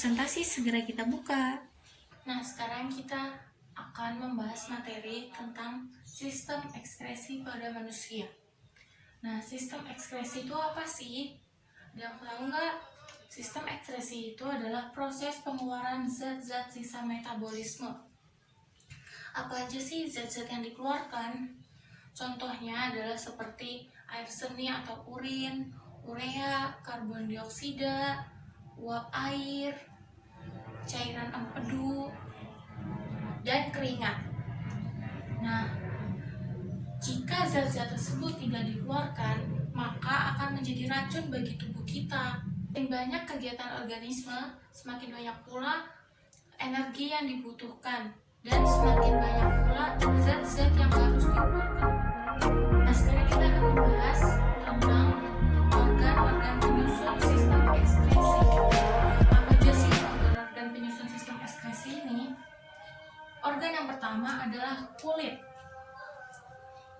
presentasi segera kita buka. Nah, sekarang kita akan membahas materi tentang sistem ekskresi pada manusia. Nah, sistem ekskresi itu apa sih? Ada yang tahu nggak? Sistem ekskresi itu adalah proses pengeluaran zat-zat sisa metabolisme. Apa aja sih zat-zat yang dikeluarkan? Contohnya adalah seperti air seni atau urin, urea, karbon dioksida, uap air, cairan empedu, dan keringat. Nah, jika zat-zat tersebut tidak dikeluarkan, maka akan menjadi racun bagi tubuh kita. Semakin banyak kegiatan organisme, semakin banyak pula energi yang dibutuhkan, dan semakin banyak pula zat-zat yang harus dikeluarkan. Nah, sekarang kita akan membahas tentang organ-organ penyusun sistem ekskresi. Apa aja sih organ-organ penyusun sistem ekskresi ini? Organ yang pertama adalah kulit.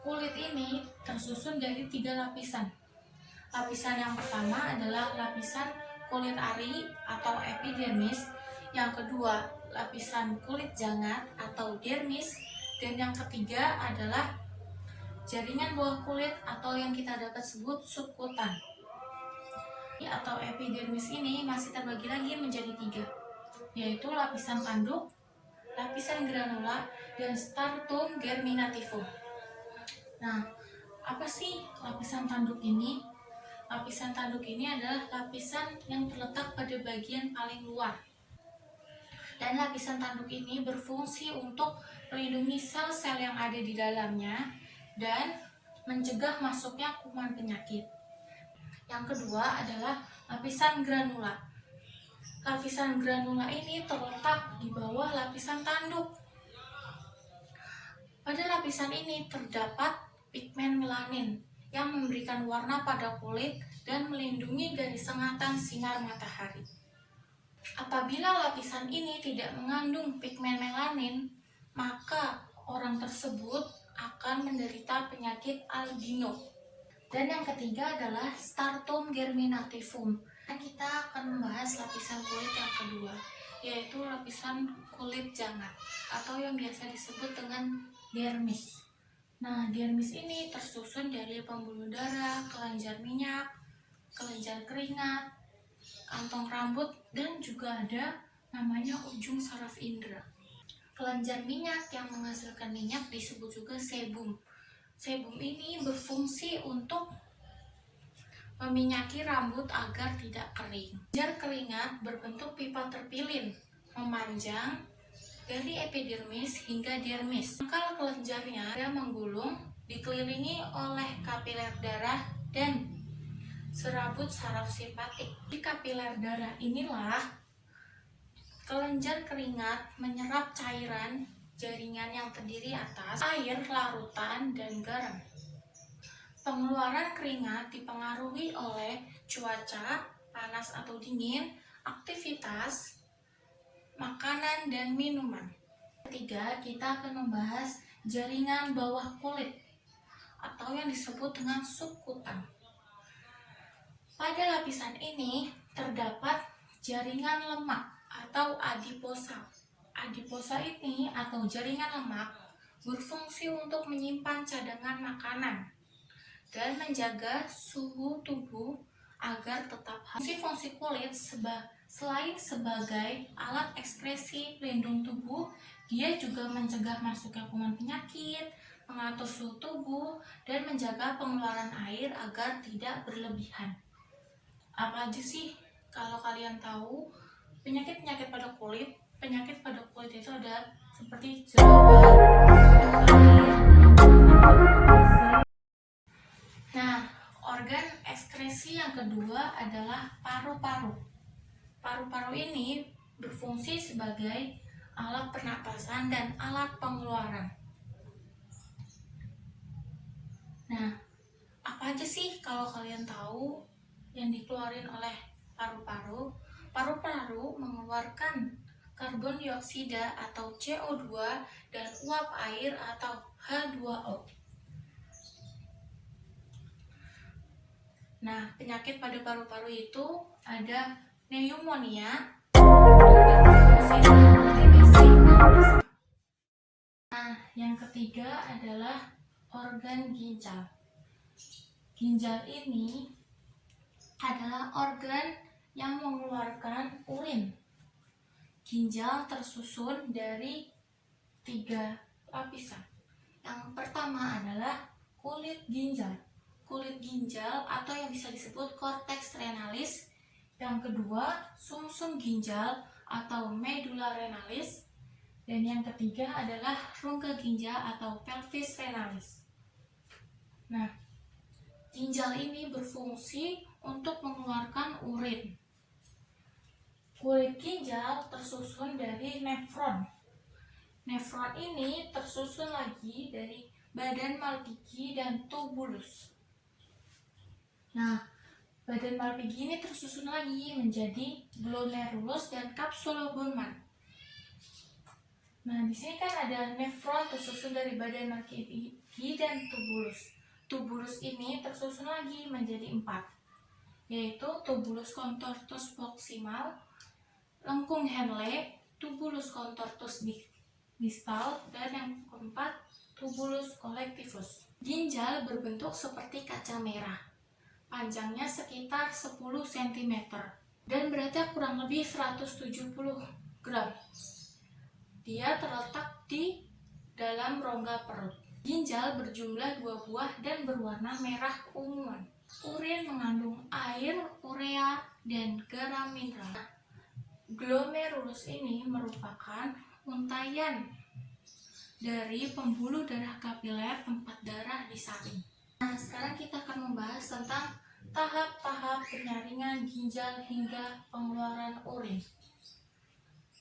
Kulit ini tersusun dari 3 lapisan. Lapisan yang pertama adalah lapisan kulit ari atau epidermis, yang kedua lapisan kulit jangat atau dermis, dan yang ketiga adalah jaringan bawah kulit atau yang kita dapat sebut subkutan. Atau epidermis ini masih terbagi lagi menjadi 3, yaitu lapisan tanduk, lapisan granula, dan stratum germinativum. Nah, apa sih lapisan tanduk ini? Lapisan tanduk ini adalah lapisan yang terletak pada bagian paling luar. Dan lapisan tanduk ini berfungsi untuk melindungi sel-sel yang ada di dalamnya dan mencegah masuknya kuman penyakit. Yang kedua adalah lapisan granula. Lapisan granula ini terletak di bawah lapisan tanduk. Pada lapisan ini terdapat pigmen melanin yang memberikan warna pada kulit dan melindungi dari sengatan sinar matahari. Apabila lapisan ini tidak mengandung pigmen melanin, maka orang tersebut akan menderita penyakit albino. Dan yang ketiga adalah stratum germinativum. Kita akan membahas lapisan kulit yang kedua, yaitu lapisan kulit jangat atau yang biasa disebut dengan dermis. Nah, dermis ini tersusun dari pembuluh darah, kelenjar minyak, kelenjar keringat, kantong rambut, dan juga ada namanya ujung saraf indera. Kelenjar minyak yang menghasilkan minyak disebut juga sebum. Sebum ini berfungsi untuk meminyaki rambut agar tidak kering. Kelenjar keringat berbentuk pipa terpilin, memanjang dari epidermis hingga dermis. Pangkal kelenjarnya menggulung, dikelilingi oleh kapiler darah dan serabut saraf simpatik. Di kapiler darah inilah kelenjar keringat menyerap cairan jaringan yang terdiri atas air, larutan, dan garam. Pengeluaran keringat dipengaruhi oleh cuaca, panas atau dingin, aktivitas, makanan, dan minuman. Ketiga, kita akan membahas jaringan bawah kulit atau yang disebut dengan subkutan. Pada lapisan ini terdapat jaringan lemak atau adiposa. Adiposa ini atau jaringan lemak berfungsi untuk menyimpan cadangan makanan dan menjaga suhu tubuh agar tetap hangat. Fungsi kulit selain sebagai alat ekskresi pelindung tubuh, dia juga mencegah masuknya kuman penyakit, mengatur suhu tubuh, dan menjaga pengeluaran air agar tidak berlebihan. Apa aja sih kalau kalian tahu penyakit-penyakit pada kulit? Penyakit pada kulit itu ada seperti jerawat, Nah, organ ekskresi yang kedua adalah paru-paru. Paru-paru ini berfungsi sebagai alat pernapasan dan alat pengeluaran. Nah, apa aja sih kalau kalian tahu yang dikeluarin oleh paru-paru? Paru-paru mengeluarkan karbon dioksida atau CO2 dan uap air atau H2O. Nah, penyakit pada paru-paru itu ada pneumonia, tuberkulosis atau TBC dan asma. Nah, yang ketiga adalah organ ginjal. Ginjal ini adalah organ yang mengeluarkan urin. Ginjal tersusun dari 3 lapisan. Yang pertama adalah kulit ginjal. Kulit ginjal atau yang bisa disebut cortex renalis. Yang kedua, sumsum ginjal atau medulla renalis. Dan yang ketiga adalah rongga ginjal atau pelvis renalis. Nah, ginjal ini berfungsi untuk mengeluarkan urin. Kulit ginjal tersusun dari nefron. Nefron ini tersusun lagi dari badan Malpighi dan tubulus. Nah, badan Malpighi ini tersusun lagi menjadi glomerulus dan capsula Bowman. Nah, di sini kan ada nefron tersusun dari badan Malpighi dan tubulus. Tubulus ini tersusun lagi menjadi 4, yaitu tubulus contortus proximal, lengkung Henle, tubulus contortus distal, dan yang keempat tubulus collectivus. Ginjal berbentuk seperti kaca merah. Panjangnya sekitar 10 cm dan beratnya kurang lebih 170 gram. Dia terletak di dalam rongga perut. Ginjal berjumlah 2 buah dan berwarna merah unguan. Urin mengandung air, urea, dan garam mineral. Glomerulus ini merupakan untayan dari pembuluh darah kapiler tempat darah disaring. Nah, sekarang kita akan membahas tentang tahap-tahap penyaringan ginjal hingga pengeluaran urin.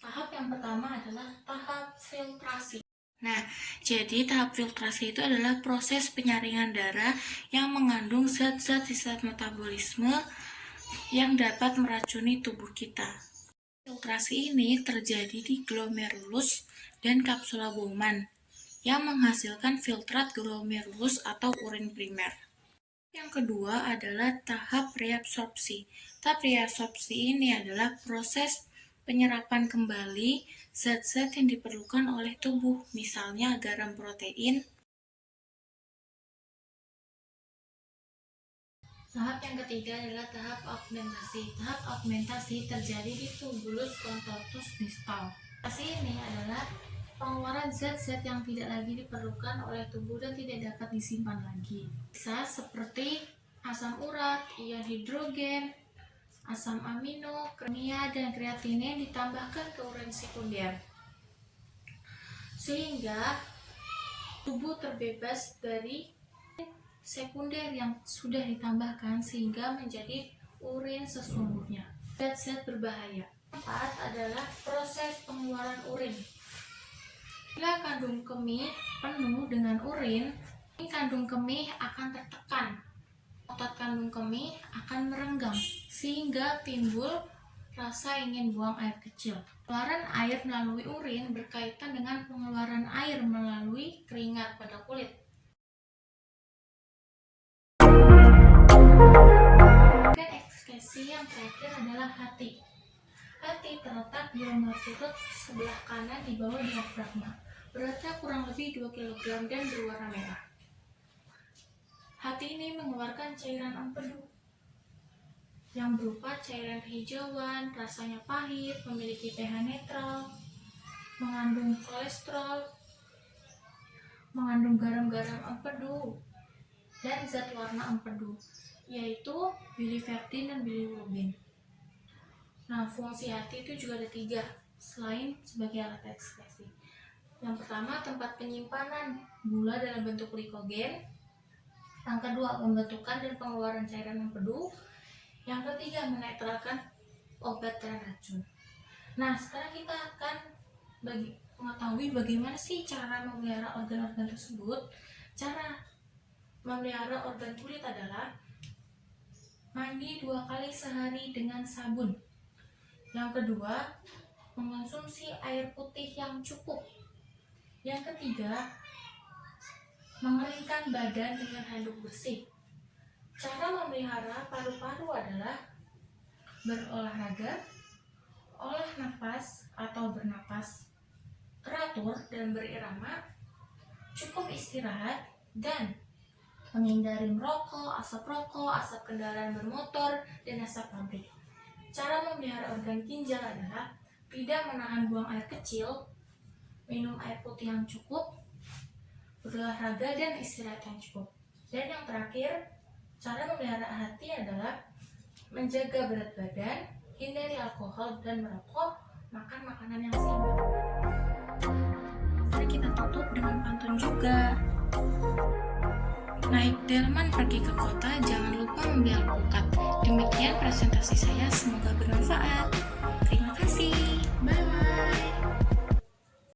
Tahap yang pertama adalah tahap filtrasi. Nah, jadi tahap filtrasi itu adalah proses penyaringan darah yang mengandung zat-zat sisa metabolisme yang dapat meracuni tubuh kita. Filtrasi ini terjadi di glomerulus dan kapsula Bowman yang menghasilkan filtrat glomerulus atau urin primer. Yang kedua adalah tahap reabsorpsi. Tahap reabsorpsi ini adalah proses penyerapan kembali zat-zat yang diperlukan oleh tubuh, misalnya garam protein. Tahap yang ketiga adalah tahap augmentasi. Tahap augmentasi terjadi di tubulus contortus distal. Augmentasi ini adalah pengeluaran zat-zat yang tidak lagi diperlukan oleh tubuh dan tidak dapat disimpan lagi. Bisa seperti asam urat, ion hidrogen, asam amino, kremia, dan kreatinin ditambahkan ke urin sekunder. Sehingga tubuh terbebas dari sekunder yang sudah ditambahkan sehingga menjadi urin sesungguhnya. Zat-zat berbahaya. Keempat adalah proses pengeluaran urin. Bila kandung kemih penuh dengan urin, kandung kemih akan tertekan. Otot kandung kemih akan merenggang sehingga timbul rasa ingin buang air kecil. Pengeluaran air melalui urin berkaitan dengan pengeluaran air melalui keringat pada kulit. Organ ekskresi yang terakhir adalah hati. Hati terletak di rongga perut sebelah kanan di bawah diafragma. Beratnya kurang lebih 2 kg dan berwarna merah. Hati ini mengeluarkan cairan empedu yang berupa cairan kehijauan, rasanya pahit, memiliki pH netral, mengandung kolesterol, mengandung garam-garam empedu, dan zat warna empedu, yaitu biliverdin dan bilirubin. Nah, fungsi hati itu juga ada 3, selain sebagai alat ekskresi. Yang pertama, tempat penyimpanan gula dalam bentuk glikogen. Yang kedua, pembentukan dan pengeluaran cairan empedu. Yang ketiga, menetralkan obat dan racun. Nah, sekarang kita akan mengetahui bagaimana sih cara memelihara organ-organ tersebut. Cara memelihara organ kulit adalah mandi 2 kali sehari dengan sabun. Yang kedua, mengonsumsi air putih yang cukup. Yang ketiga, mengeringkan badan dengan handuk bersih. Cara memelihara paru-paru adalah berolahraga, olah nafas atau bernapas teratur dan berirama, cukup istirahat, dan menghindari merokok, asap kendaraan bermotor, dan asap pabrik. Cara memelihara organ ginjal adalah tidak menahan buang air kecil, minum air putih yang cukup, berolahraga, dan istirahat yang cukup. Dan yang terakhir, cara memelihara hati adalah menjaga berat badan, hindari alkohol dan merokok, makan makanan yang seimbang. Mari kita tutup dengan pantun juga. Naik delman pergi ke kota, jangan lupa membeli alpukat. Demikian presentasi saya, semoga bermanfaat.